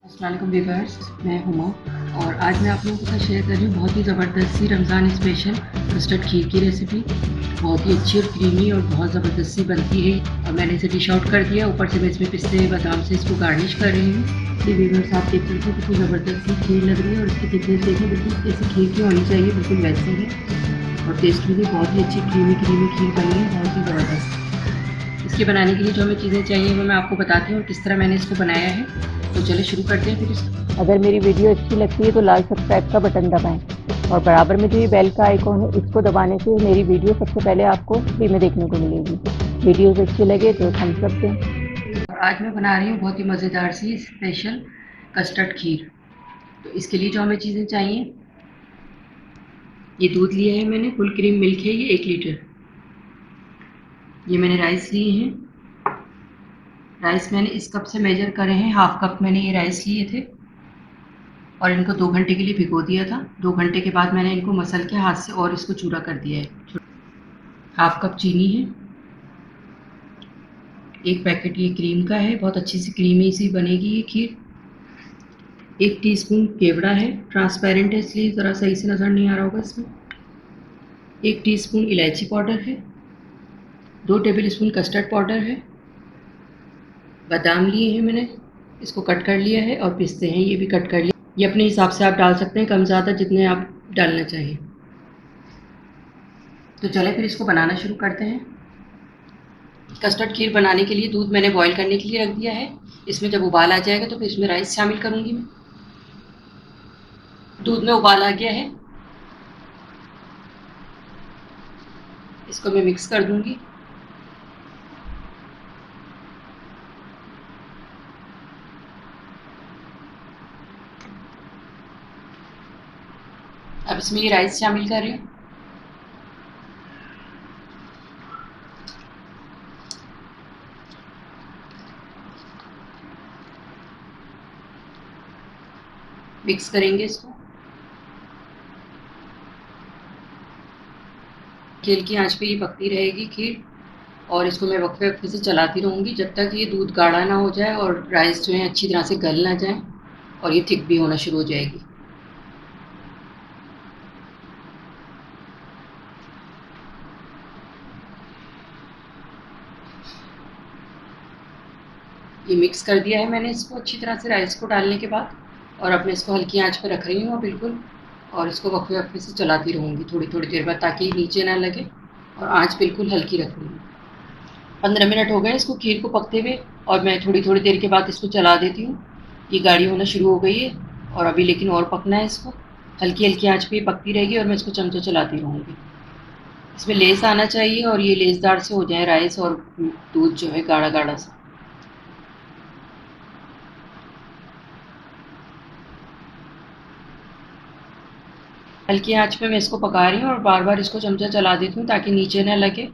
अस्सलाम वालेकुम व्यूअर्स, मैं हुमा और आज मैं आप लोगों के साथ शेयर कर रही हूँ बहुत ही ज़बरदस्त सी रमज़ान स्पेशल कस्टर्ड खीर की रेसिपी। बहुत ही अच्छी और क्रीमी और बहुत ज़बरदस्त सी बनती है और मैंने इसे डिश आउट कर दिया। ऊपर से मैं इसमें पिस्ते बादाम से इसको गार्निश कर रही हूँ। तो व्यूअर्स आप देख लीजिए कितनी ज़बरदस्त सी खीर लग रही है और इसकी थिकनेस देखिए बिल्कुल जैसी खीर की होनी चाहिए, बिल्कुल वैसी है और टेस्ट में भी बहुत ही अच्छी क्रीमी क्रीमी खीर बनी है, बहुत ही ज़बरदस्त। इसके बनाने के लिए जो हमें चीज़ें चाहिए वो मैं आपको बताती हूँ और किस तरह मैंने इसको बनाया है। तो चलिए शुरू करते हैं फिर इसको। अगर मेरी वीडियो अच्छी लगती है तो लाल सब्सक्राइब का बटन दबाएं और बराबर में जो ये बेल का आइकॉन है इसको दबाने से मेरी वीडियो सबसे पहले आपको फ्री में देखने को मिलेगी। वीडियोस अच्छी लगे तो थम्स अप दें। और आज मैं बना रही हूँ बहुत ही मज़ेदार सी स्पेशल कस्टर्ड खीर। तो इसके लिए जो हमें चीज़ें चाहिए, ये दूध लिया है मैंने, फुल क्रीम मिल्क है ये 1 लीटर। ये मैंने राइस लिए हैं। राइस मैंने इस कप से मेजर करे हैं, हाफ कप मैंने ये राइस लिए थे और इनको 2 घंटे के लिए भिगो दिया था। 2 घंटे के बाद मैंने इनको मसल के हाथ से और इसको चूरा कर दिया है। हाफ कप चीनी है। एक पैकेट ये क्रीम का है, बहुत अच्छी सी क्रीमी सी बनेगी ये खीर। 1 टीस्पून केवड़ा है, ट्रांसपेरेंट है इसलिए ज़रा सही से नज़र नहीं आ रहा होगा इसमें। 1 टीस्पून इलायची पाउडर है। 2 टेबल स्पून कस्टर्ड पाउडर है। बादाम लिए हैं मैंने, इसको कट कर लिया है और पिस्ते हैं ये भी कट कर लिए। ये अपने हिसाब से आप डाल सकते हैं, कम ज़्यादा जितने आप डालना चाहें। तो चलें फिर इसको बनाना शुरू करते हैं। कस्टर्ड खीर बनाने के लिए दूध मैंने बॉईल करने के लिए रख दिया है। इसमें जब उबाल आ जाएगा तो फिर इसमें राइस शामिल करूँगी मैं। दूध में उबाल आ गया है, इसको मैं मिक्स कर दूँगी। अब इसमें ये राइस शामिल कर रही हूँ। मिक्स करेंगे इसको। तेल की आंच पे ये पकती रहेगी खीर और इसको मैं वक्फे वक्फे से चलाती रहूँगी जब तक ये दूध गाढ़ा ना हो जाए और राइस जो है अच्छी तरह से गल ना जाए और ये थिक भी होना शुरू हो जाएगी। ये मिक्स कर दिया है मैंने इसको अच्छी तरह से राइस को डालने के बाद और अब मैं इसको हल्की आंच पे रख रही हूँ बिल्कुल और इसको वक्फे वक्फे से चलाती रहूँगी थोड़ी थोड़ी देर बाद ताकि नीचे ना लगे और आंच बिल्कुल हल्की रखनी है। 15 मिनट हो गए इसको खीर को पकते हुए और मैं थोड़ी थोड़ी देर के बाद इसको चला देती हूँ। ये गाढ़ी होना शुरू हो गई है और अभी लेकिन और पकना है इसको। हल्की हल्की आंच पे पकती रहेगी और मैं इसको चमचा चलाती रहूँगी। इसमें लेस आना चाहिए और ये लेसदार से हो जाए राइस और दूध जो है गाढ़ा गाढ़ा सा। हल्की आंच पे मैं इसको पका रही हूँ और बार बार इसको चमचा चला देती हूँ ताकि नीचे ना लगे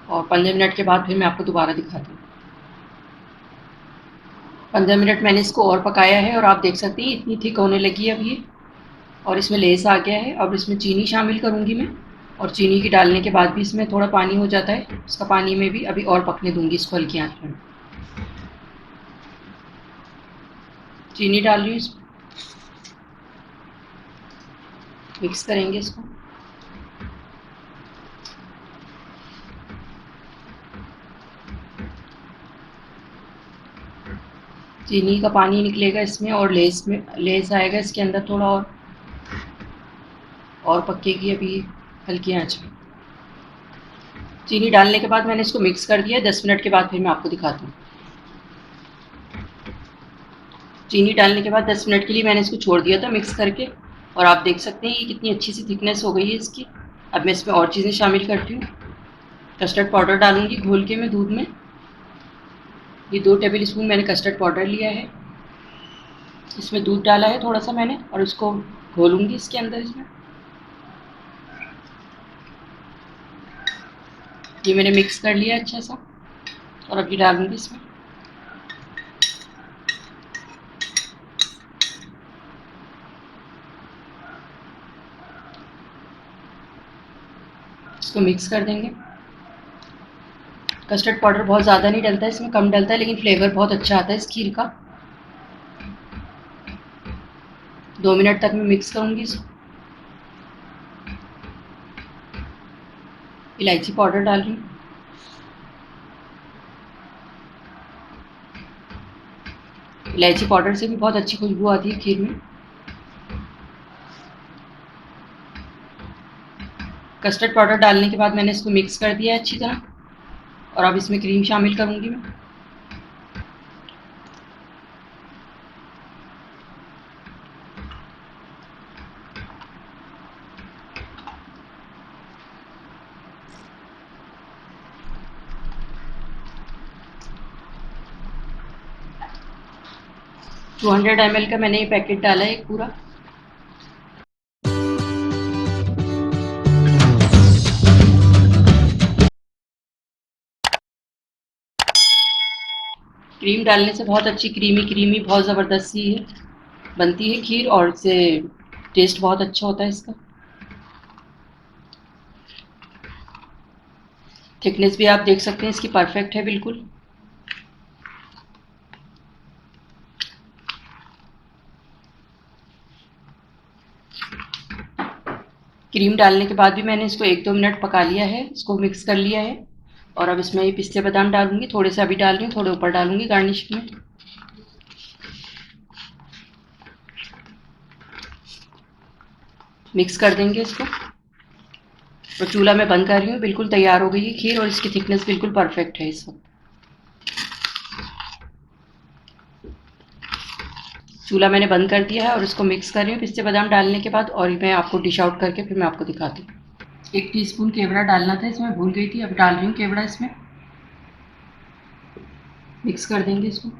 और 15 मिनट के बाद फिर मैं आपको दोबारा दिखाती हूँ। 15 मिनट मैंने इसको और पकाया है और आप देख सकते हैं इतनी थिक होने लगी है अब ये और इसमें लेस आ गया है। अब इसमें चीनी शामिल करूँगी मैं और चीनी की डालने के बाद भी इसमें थोड़ा पानी हो जाता है, उसका पानी में भी अभी और पकने दूँगी इसको हल्की आंच में। चीनी डाल रही हूँ इसमें, मिक्स करेंगे इसको। चीनी का पानी निकलेगा इसमें और लेस आएगा इसके अंदर थोड़ा और पकेगी अभी हल्की आंच में। चीनी डालने के बाद मैंने इसको मिक्स कर दिया। 10 मिनट के बाद फिर मैं आपको दिखाती हूँ। चीनी डालने के बाद 10 मिनट के लिए मैंने इसको छोड़ दिया था मिक्स करके और आप देख सकते हैं ये कितनी अच्छी सी थिकनेस हो गई है इसकी। अब मैं इसमें और चीज़ें शामिल करती हूँ। कस्टर्ड पाउडर डालूंगी घोल के मैं दूध में। ये 2 टेबल स्पून मैंने कस्टर्ड पाउडर लिया है। इसमें दूध डाला है थोड़ा सा मैंने और उसको घोलूंगी इसके अंदर। इसमें ये मैंने मिक्स कर लिया अच्छा सा और अभी डालूंगी इसमें। इसको मिक्स कर देंगे। कस्टर्ड पाउडर बहुत ज़्यादा नहीं डलता है इसमें, कम डलता है लेकिन फ्लेवर बहुत अच्छा आता है इस खीर का। 2 मिनट तक मैं मिक्स करूँगी इसको। इलायची पाउडर डाल रही हूँ। इलायची पाउडर से भी बहुत अच्छी खुशबू आती है खीर में। कस्टर्ड पाउडर डालने के बाद मैंने इसको मिक्स कर दिया है अच्छी तरह, और अब इसमें क्रीम शामिल करूँगी मैं। टू 200 ml का मैंने ये पैकेट डाला है एक पूरा। क्रीम डालने से बहुत अच्छी क्रीमी क्रीमी बहुत ज़बरदस्त सी है बनती है खीर, और इससे टेस्ट बहुत अच्छा होता है इसका। थिकनेस भी आप देख सकते हैं इसकी परफेक्ट है बिल्कुल। क्रीम डालने के बाद भी मैंने इसको 1-2 मिनट पका लिया है, इसको मिक्स कर लिया है। और अब इसमें ये पिस्ते बादाम डालूंगी, थोड़े से अभी डाल रही हूँ, थोड़े ऊपर डालूंगी गार्निश में। मिक्स कर देंगे इसको, और चूल्हा मैं बंद कर रही हूँ। बिल्कुल तैयार हो गई है खीर, और इसकी थिकनेस बिल्कुल परफेक्ट है इस वक्त। चूल्हा मैंने बंद कर दिया है और इसको मिक्स कर रही हूँ पिस्ते बादाम डालने के बाद, और मैं आपको डिश आउट करके फिर मैं आपको दिखाती हूँ। 1 टीस्पून केवड़ा डालना था इसमें, भूल गई थी, अब डाल रही हूँ केवड़ा इसमें। मिक्स कर देंगे इसको।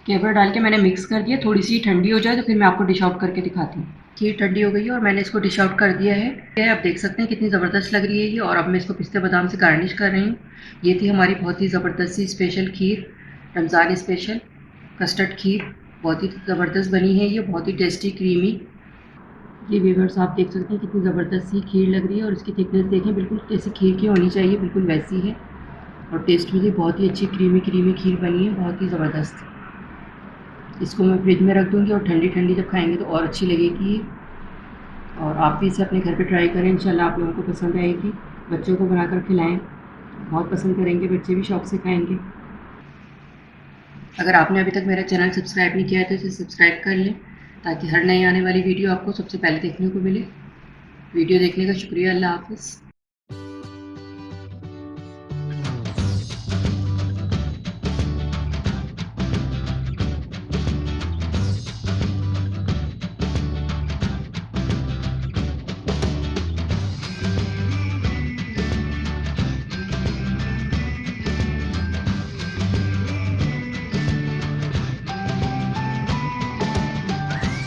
केवड़ा डाल के मैंने मिक्स कर दिया, थोड़ी सी ठंडी हो जाए तो फिर मैं आपको डिश आउट करके दिखाती हूँ। खीर ठंडी हो गई है और मैंने इसको डिश आउट कर दिया है। आप देख सकते हैं कितनी ज़बरदस्त लग रही है ये, और अब मैं इसको पिस्ते बादाम से गार्निश कर रही हूँ। ये थी हमारी बहुत ही ज़बरदस्त सी स्पेशल खीर, रमज़ान स्पेशल कस्टर्ड खीर। बहुत ही ज़बरदस्त बनी है ये, बहुत ही टेस्टी क्रीमी। ये व्यूअर्स आप देख सकते हैं कितनी ज़बरदस्त सी खीर लग रही है, और इसकी थिकनेस देखें, बिल्कुल जैसे खीर की होनी चाहिए बिल्कुल वैसी है। और टेस्ट में भी बहुत ही अच्छी क्रीमी क्रीमी खीर बनी है, बहुत ही ज़बरदस्त। इसको मैं फ्रिज में रख दूँगी, और ठंडी ठंडी जब खाएँगे तो और अच्छी लगेगी। और आप भी इसे अपने घर पे ट्राई करें, इंशाल्लाह आप लोगों को पसंद आएगी। बच्चों को बनाकर खिलाएं, बहुत पसंद करेंगे, बच्चे भी शौक़ से खाएंगे। अगर आपने अभी तक मेरा चैनल सब्सक्राइब नहीं किया है तो इसे सब्सक्राइब कर लें, ताकि हर नई आने वाली वीडियो आपको सबसे पहले देखने को मिले। वीडियो देखने का शुक्रिया। अल्लाह हाफ़िज़।